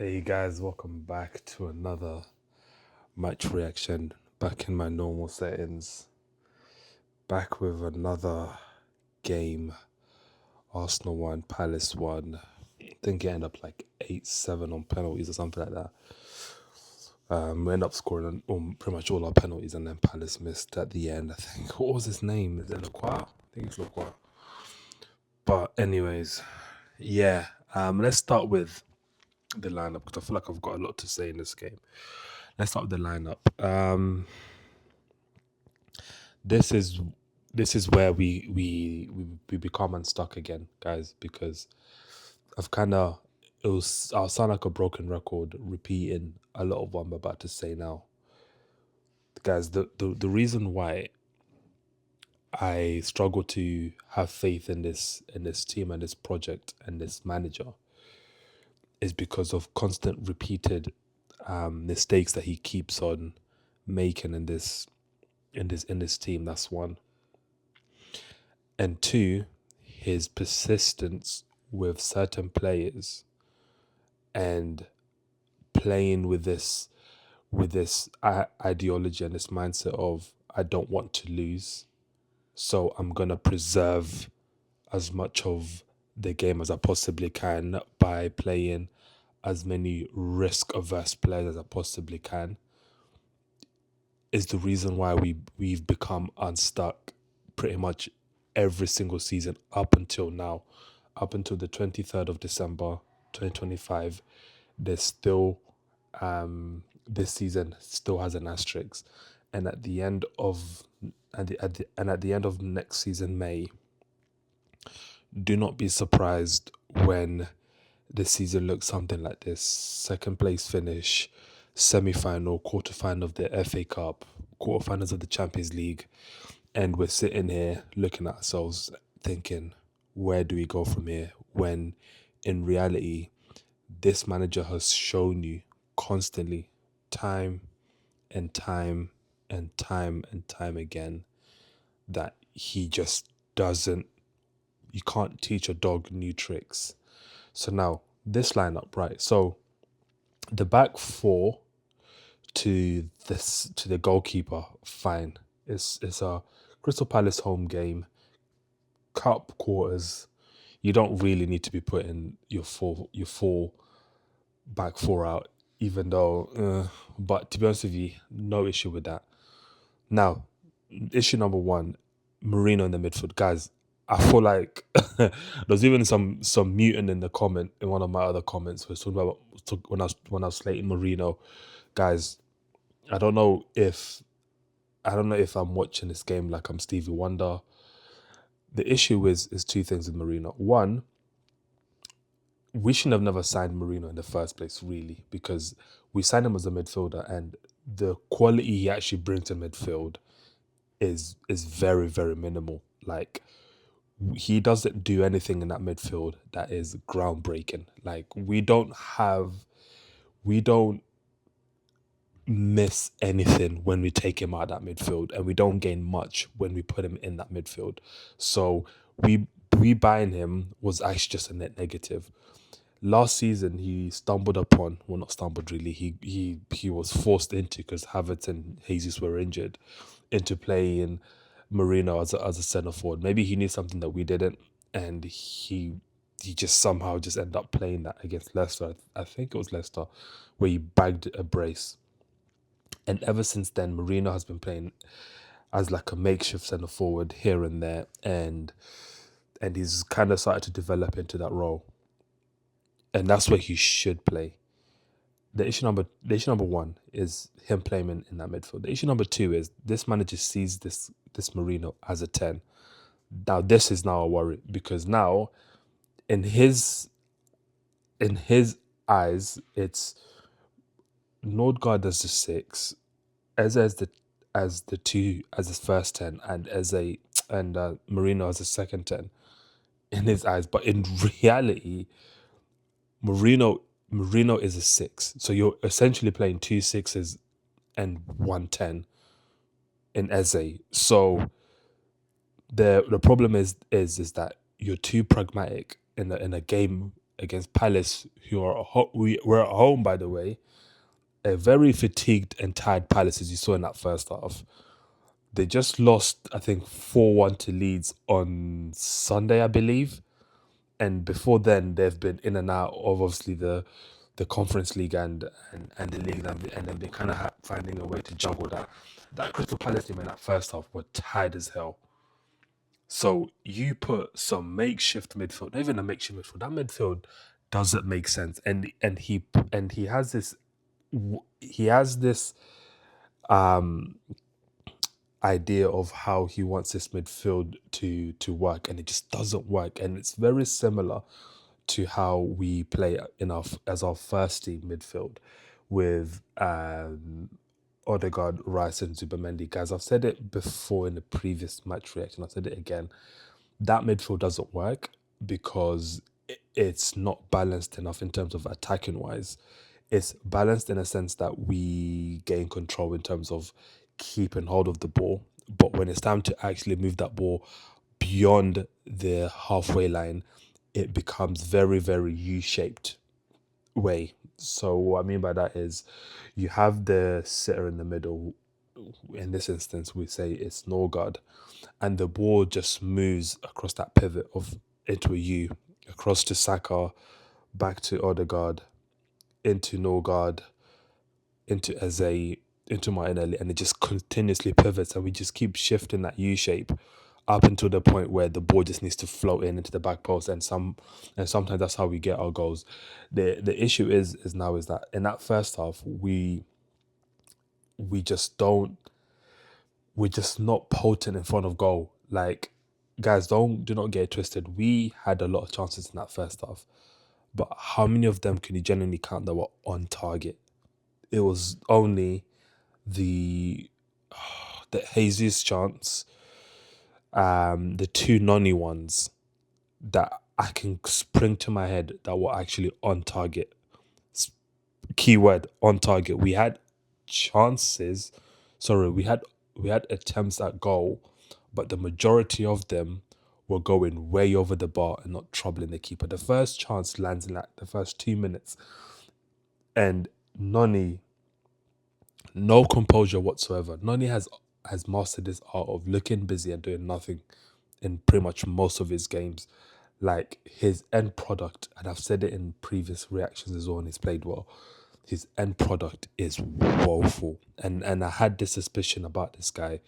Hey guys, welcome back to another match reaction. Back in my normal settings. Back with another game. Arsenal won, Palace won. I think it ended up like 8-7 on penalties or something like that. We ended up scoring on pretty much all our penalties, and then Palace missed at the end. I think, what was his name? Is it Lacroix? I think it's Lacroix. But anyways, yeah. Let's start with the lineup because I feel like I've got a lot to say in this game. Let's start with the lineup. This is where we become unstuck again, guys, because I've kind of I'll sound like a broken record repeating a lot of what I'm about to say now. Guys, the reason why I struggle to have faith in this team and this project and this manager is because of constant repeated mistakes that he keeps on making in this team. That's one. And two, his persistence with certain players and playing with this ideology and this mindset of I don't want to lose, so I'm gonna preserve as much of the game as I possibly can by playing as many risk averse players as I possibly can, is the reason why we've become unstuck pretty much every single season up until now, up until the 23rd of December 2025. There's still this season still has an asterisk, and at the end of at the end of next season, May, do not be surprised when the season looks something like this: second place finish, semi-final, quarter-final of the FA Cup, quarter-finals of the Champions League, and we're sitting here looking at ourselves thinking, where do we go from here? When in reality, this manager has shown you constantly, time and time and time and time again, that he just doesn't, you can't teach a dog new tricks. So now, this lineup, right? So the back four to the goalkeeper, fine. It's a Crystal Palace home game, cup quarters. You don't really need to be putting your full back four out, even though. But to be honest with you, no issue with that. Now, issue number one, Marino in the midfield, guys. I feel like there's even some mutant in the comment in one of my other comments was talking about when I was slating Marino, guys. I don't know if I'm watching this game like I'm Stevie Wonder. The issue is two things with Marino. One, we shouldn't have never signed Marino in the first place, really, because we signed him as a midfielder, and the quality he actually brings to midfield is very, very minimal. Like, he doesn't do anything in that midfield that is groundbreaking. Like, we don't miss anything when we take him out of that midfield, and we don't gain much when we put him in that midfield. So we buying him was actually just a net negative. Last season he stumbled upon, well, not stumbled really, he was forced into, because Havertz and Jesus were injured, into playing Marino as a centre forward. Maybe he knew something that we didn't, and he just somehow just ended up playing that against Leicester. I think it was Leicester, where he bagged a brace. And ever since then, Marino has been playing as like a makeshift centre forward here and there, and he's kind of started to develop into that role, and that's where he should play. The issue number one is him playing in that midfield. The issue number two is this manager sees this Marino as a 10. Now this is now a worry, because now in his eyes, it's Nordgaard as the 6, Eze as the 2, as his first 10, and Marino as the second 10 in his eyes. But in reality, Marino is a 6. So you're essentially playing 2 6s and 1 10 in Eze. So the problem is that you're too pragmatic in a game against Palace, who are we were at home, by the way. A very fatigued and tired Palace, as you saw in that first half. They just lost, I think, 4-1 to Leeds on Sunday, I believe. And before then, they've been in and out of obviously the Conference League and the league, and then they kind of finding a way to juggle that. That Crystal Palace team in that first half were tired as hell. So you put some makeshift midfield, not even a makeshift midfield. That midfield doesn't make sense, and he has this um idea of how he wants this midfield to work, and it just doesn't work. And it's very similar to how we play in as our first team midfield with Odegaard, Rice, and Zubamendi. Guys, I've said it before in the previous match reaction. I've said it again. That midfield doesn't work because it's not balanced enough in terms of attacking wise. It's balanced in a sense that we gain control in terms of keeping hold of the ball. But when it's time to actually move that ball beyond the halfway line, it becomes very, very U-shaped way. So what I mean by that is you have the sitter in the middle. In this instance, we say it's Norgard, and the ball just moves across that pivot of into a U, across to Saka, back to Odegaard, into Norgard, into Eze, into Martinelli, and it just continuously pivots, and we just keep shifting that U shape up until the point where the ball just needs to float into the back post, and sometimes that's how we get our goals. The issue is that in that first half we just don't we're just not potent in front of goal. Like, guys, do not get it twisted. We had a lot of chances in that first half, but how many of them can you genuinely count that were on target? It was only the Jesus chance, the two Noni ones that I can spring to my head that were actually on target. Keyword on target. We had chances. Sorry, we had attempts at goal, but the majority of them were going way over the bar and not troubling the keeper. The first chance lands in like the first 2 minutes, and Noni, no composure whatsoever. Noni has mastered this art of looking busy and doing nothing in pretty much most of his games. Like, his end product, and I've said it in previous reactions as well, and he's played well, his end product is woeful. And I had this suspicion about this guy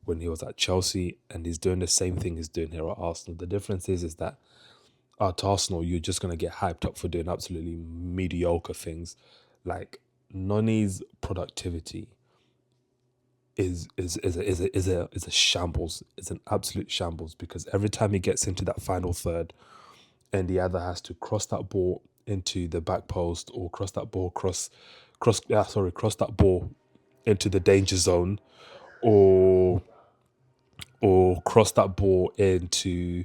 when he was at Chelsea, and he's doing the same thing he's doing here at Arsenal. The difference is that at Arsenal, you're just going to get hyped up for doing absolutely mediocre things. Like, Noni's productivity is a shambles. It's an absolute shambles, because every time he gets into that final third and he either has to cross that ball into the back post or cross that ball into the danger zone, or cross that ball into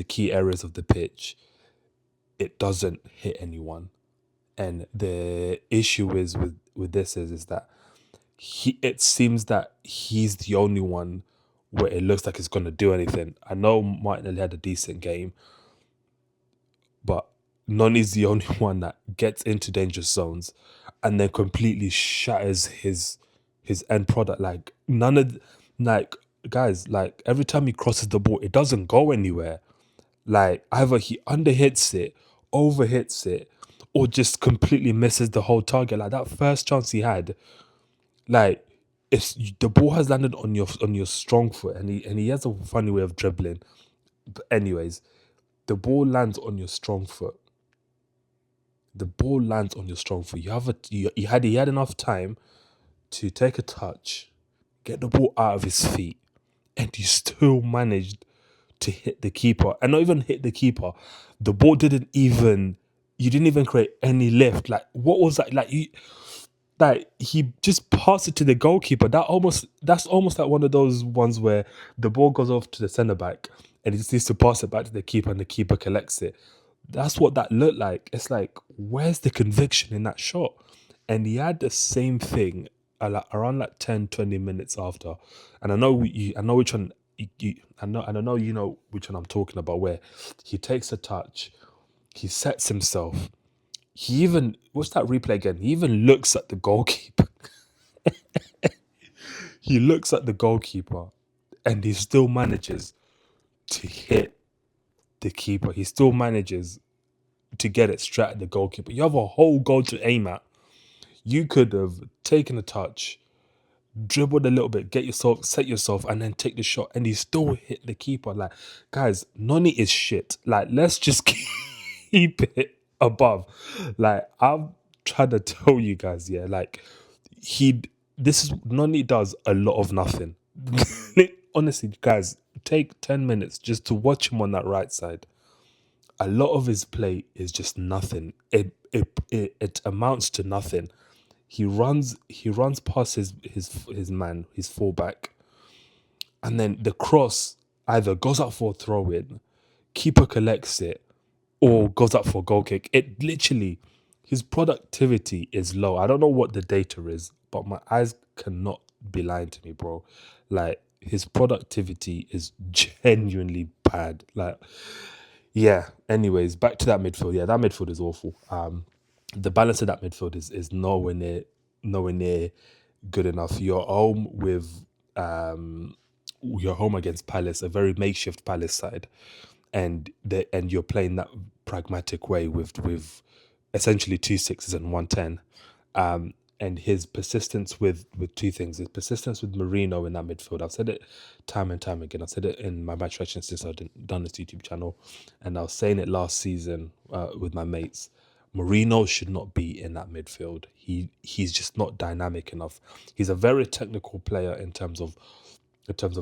key areas of the pitch, it doesn't hit anyone. And the issue is with this is that it seems that he's the only one where it looks like it's going to do anything. I know Martinelli had a decent game, but Noni's the only one that gets into dangerous zones and then completely shatters his end product. Like, guys, like, every time he crosses the ball, it doesn't go anywhere. Like, either he underhits it, overhits it, or just completely misses the whole target. Like, that first chance he had, like, if the ball has landed on your strong foot, and he has a funny way of dribbling. But anyways, the ball lands on your strong foot. He had enough time to take a touch, get the ball out of his feet, and he still managed to hit the keeper. And not even hit the keeper. The ball you didn't even create any lift. Like, what was that? Like, he just passed it to the goalkeeper. That's almost like one of those ones where the ball goes off to the centre back and he just needs to pass it back to the keeper and the keeper collects it. That's what that looked like. It's like, where's the conviction in that shot? And he had the same thing around like 10, 20 minutes after. And I know which one I know you know which one I'm talking about, where he takes a touch, He sets himself. He even, what's that replay again? He even looks at the goalkeeper. He looks at the goalkeeper and he still manages to hit the keeper. He still manages to get it straight at the goalkeeper. You have a whole goal to aim at. You could have taken a touch, dribbled a little bit, set yourself, and then take the shot, and he still hit the keeper. Like, guys, Noni is shit. Like, let's just keep it above. Like, I'm trying to tell you guys, yeah, like Noni does a lot of nothing. Honestly, guys, take 10 minutes just to watch him on that right side. A lot of his play is just nothing. It amounts to nothing. He runs past his man, his fullback, and then the cross either goes up for a throw in, keeper collects it, or goes up for a goal kick. It literally, his productivity is low. I don't know what the data is, but my eyes cannot be lying to me, bro. Like, his productivity is genuinely bad. Like, yeah. Anyways, back to that midfield. Yeah, that midfield is awful. The balance of that midfield is nowhere near good enough. You're home against Palace, a very makeshift Palace side, and you're playing that pragmatic way with essentially 2 6s and 110. And his persistence with two things: his persistence with Marino in that midfield. I've said it time and time again. I've said it in my match reaction since I've done this YouTube channel, and I was saying it last season with my mates. Marino should not be in that midfield. He's just not dynamic enough. He's a very technical player in terms of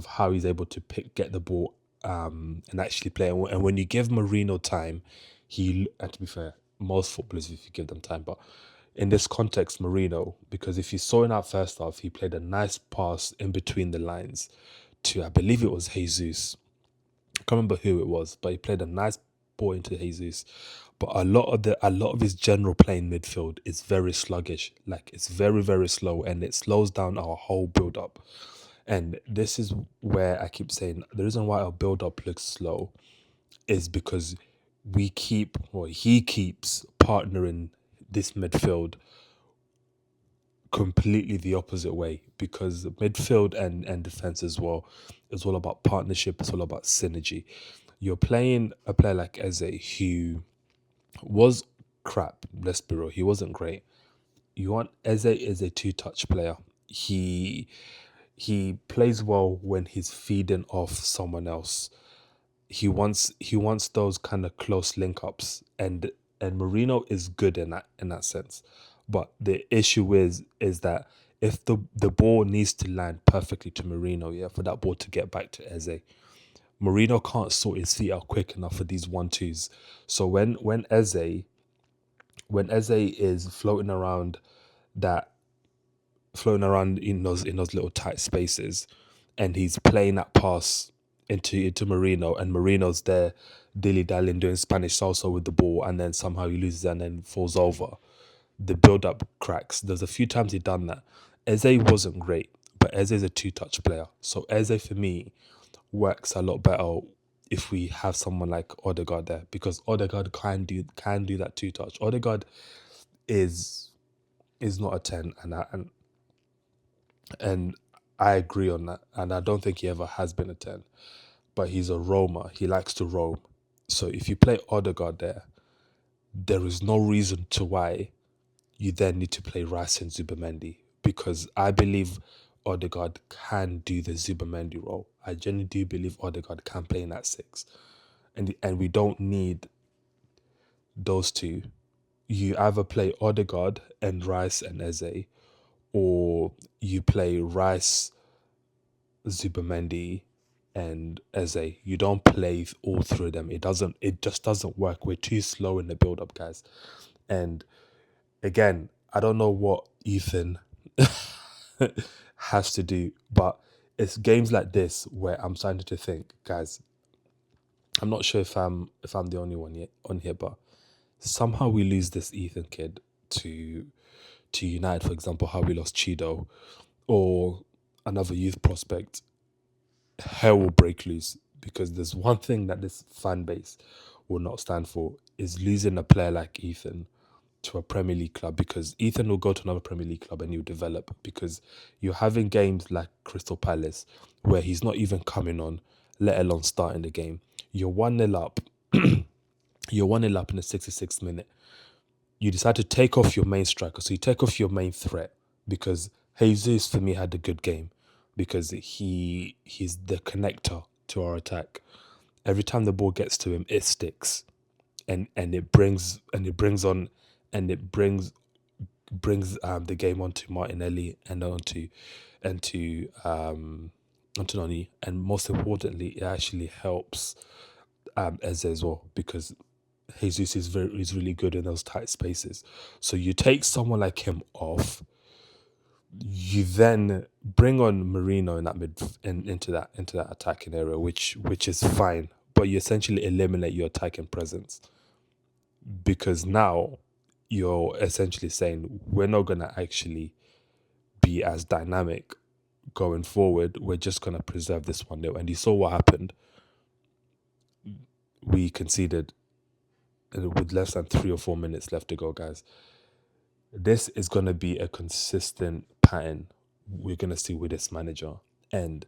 how he's able to get the ball and actually play. And when you give Marino time, and to be fair, most footballers, if you give them time, but in this context, Marino, because if you saw in that first half, he played a nice pass in between the lines to, I believe it was Jesus. I can't remember who it was, but he played a nice ball into Jesus. But a lot of his general play in midfield is very sluggish. Like, it's very, very slow, and it slows down our whole build up. And this is where I keep saying the reason why our build up looks slow is because he keeps partnering this midfield completely the opposite way, because midfield and defense as well is all about partnership. It's all about synergy. You're playing a player like Eze, who was crap. Let's be real, he wasn't great. Eze is a two-touch player. He plays well when he's feeding off someone else. He wants those kind of close link ups, and Marino is good in that sense. But the issue is that if the ball needs to land perfectly to Marino, yeah, for that ball to get back to Eze, Marino can't sort his feet out quick enough for these 1-2s. So when Eze is floating around in those little tight spaces, and he's playing that pass into Marino, and Marino's there dilly-dallying, doing Spanish salsa with the ball, and then somehow he loses and then falls over. The build-up cracks. There's a few times he done that. Eze wasn't great, but Eze is a two-touch player. So Eze, for me, works a lot better if we have someone like Odegaard there, because Odegaard can do that two-touch. Odegaard is not a 10, and I agree on that, and I don't think he ever has been a 10. But he's a roamer. He likes to roam. So if you play Odegaard there is no reason to why you then need to play Rice and Zubimendi, because I believe Odegaard can do the Zubimendi role. I genuinely do believe Odegaard can play in that 6. And we don't need those two. You either play Odegaard and Rice and Eze, or you play Rice, Zubimendi, and Eze. You don't play all three of them. It just doesn't work. We're too slow in the build up, guys. And again, I don't know what Ethan has to do, but it's games like this where I'm starting to think, guys, I'm not sure if I'm the only one yet on here, but somehow we lose this Ethan kid to United, for example, how we lost Chido, or another youth prospect. Hell will break loose, because there's one thing that this fan base will not stand for is losing a player like Ethan to a Premier League club, because Ethan will go to another Premier League club and he'll develop, because you're having games like Crystal Palace where he's not even coming on, let alone starting the game. You're 1-0 up. You're 1-0 up in the 66th minute. You decide to take off your main striker. So you take off your main threat, because Jesus, for me, had a good game because he's the connector to our attack. Every time the ball gets to him, it sticks, and it brings the game onto Martinelli and onto Antononi, and most importantly, it actually helps Eze as well, because Jesus is really good in those tight spaces. So you take someone like him off, you then bring on Marino in that into that attacking area, which is fine, but you essentially eliminate your attacking presence, because now you're essentially saying we're not gonna actually be as dynamic going forward. We're just gonna preserve this 1-0. And you saw what happened. We conceded with less than 3 or 4 minutes left to go, guys. This is gonna be a consistent pattern we're gonna see with this manager, and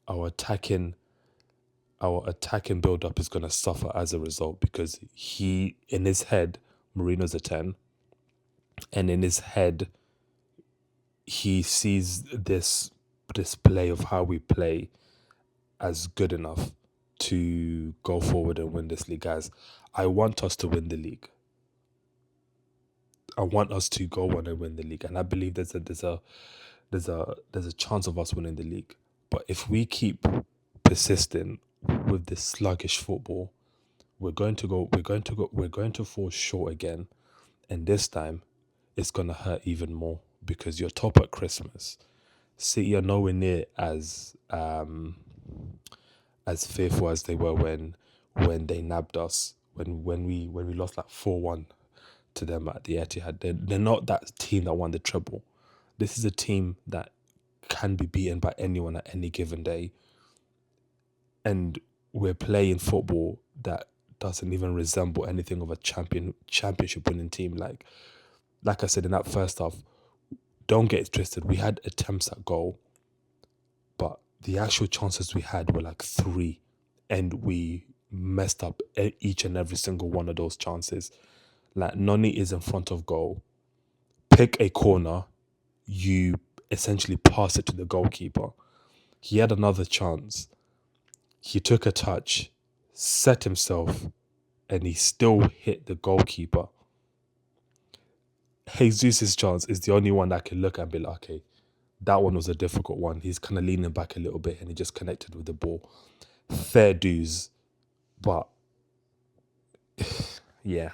our attacking build up is gonna suffer as a result, because in his head, Marino's a 10, and in his head he sees this display of how we play as good enough to go forward and win this league. Guys, I want us to win the league. I want us to go on and win the league, and I believe there's a chance of us winning the league. But if we keep persisting with this sluggish football, we're going to fall short again, and this time it's gonna hurt even more, because you're top at Christmas. City are nowhere near as fearful as they were when they nabbed us, when we lost like 4-1 to them at the Etihad. They're not that team that won the treble. This is a team that can be beaten by anyone at any given day, and we're playing football that doesn't even resemble anything of a championship winning team. Like I said in that first half, don't get it twisted. We had attempts at goal, but the actual chances we had were like 3, and we messed up each and every single one of those chances. Like, Noni is in front of goal, pick a corner, you essentially pass it to the goalkeeper. He had another chance. He took a touch, set himself, and he still hit the goalkeeper. Jesus' chance is the only one that I can look at and be like, okay, that one was a difficult one. He's kind of leaning back a little bit and he just connected with the ball. Fair dues. But yeah,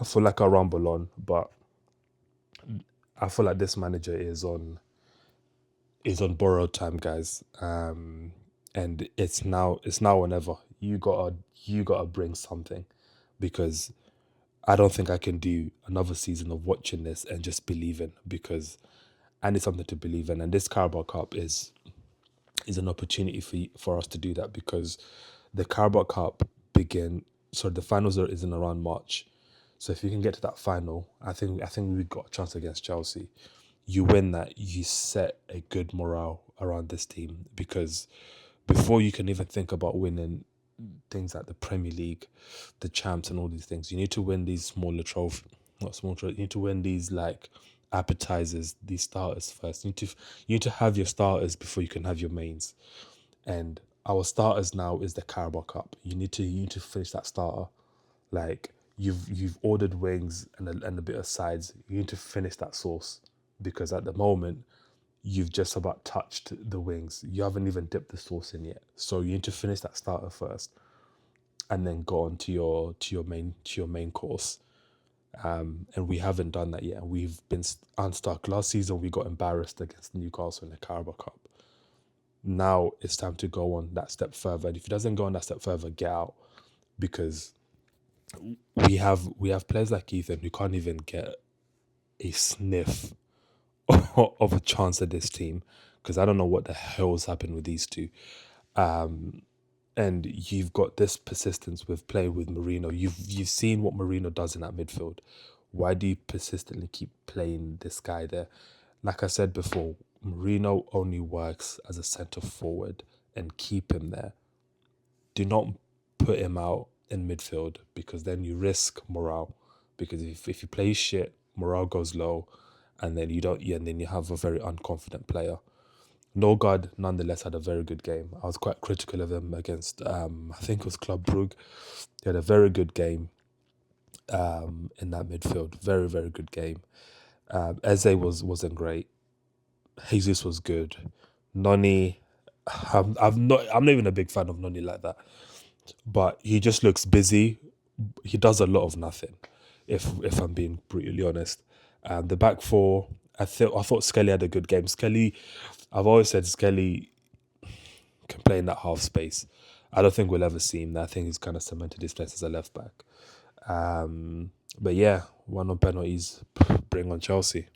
I feel like I rumble on, but I feel like this manager is on borrowed time, guys. And it's now or never. You gotta bring something, because I don't think I can do another season of watching this and just believing, because I need something to believe in. And this Carabao Cup is an opportunity for us to do that, because the Carabao Cup the finals is in around March. So if you can get to that final, I think we've got a chance against Chelsea. You win that, you set a good morale around this team, because before you can even think about winning things like the Premier League, the champs, and all these things, you need to win these smaller trophies. Not small trophies. You need to win these like appetizers, these starters first. You need to have your starters before you can have your mains. And our starters now is the Carabao Cup. You need to finish that starter. Like, you've ordered wings and a bit of sides. You need to finish that sauce, because at the moment you've just about touched the wings. You haven't even dipped the sauce in yet. So you need to finish that starter first, and then go on to your main course. And we haven't done that yet. We've been unstuck. Last season we got embarrassed against Newcastle in the Carabao Cup. Now it's time to go on that step further. And if it doesn't go on that step further, get out, because we have players like Ethan who can't even get a sniff of a chance at this team, because I don't know what the hell's happened with these two. And you've got this persistence with playing with Marino. You've seen what Marino does in that midfield. Why do you persistently keep playing this guy there? Like I said before, Marino only works as a centre forward, and keep him there. Do not put him out in midfield, because then you risk morale. Because if you play shit, morale goes low, and then you don't. Yeah, and then you have a very unconfident player. Norgard nonetheless had a very good game. I was quite critical of him against I think it was Club Brugge. He had a very good game in that midfield. Very, very good game. Eze wasn't great. Jesus was good. Noni, I'm not even a big fan of Noni like that. But he just looks busy. He does a lot of nothing, if I'm being brutally honest. The back four, I thought Skelly had a good game. Skelly, I've always said Skelly can play in that half space. I don't think we'll ever see him there. I think he's kind of cemented his place as a left back. But yeah, one on penalties, bring on Chelsea.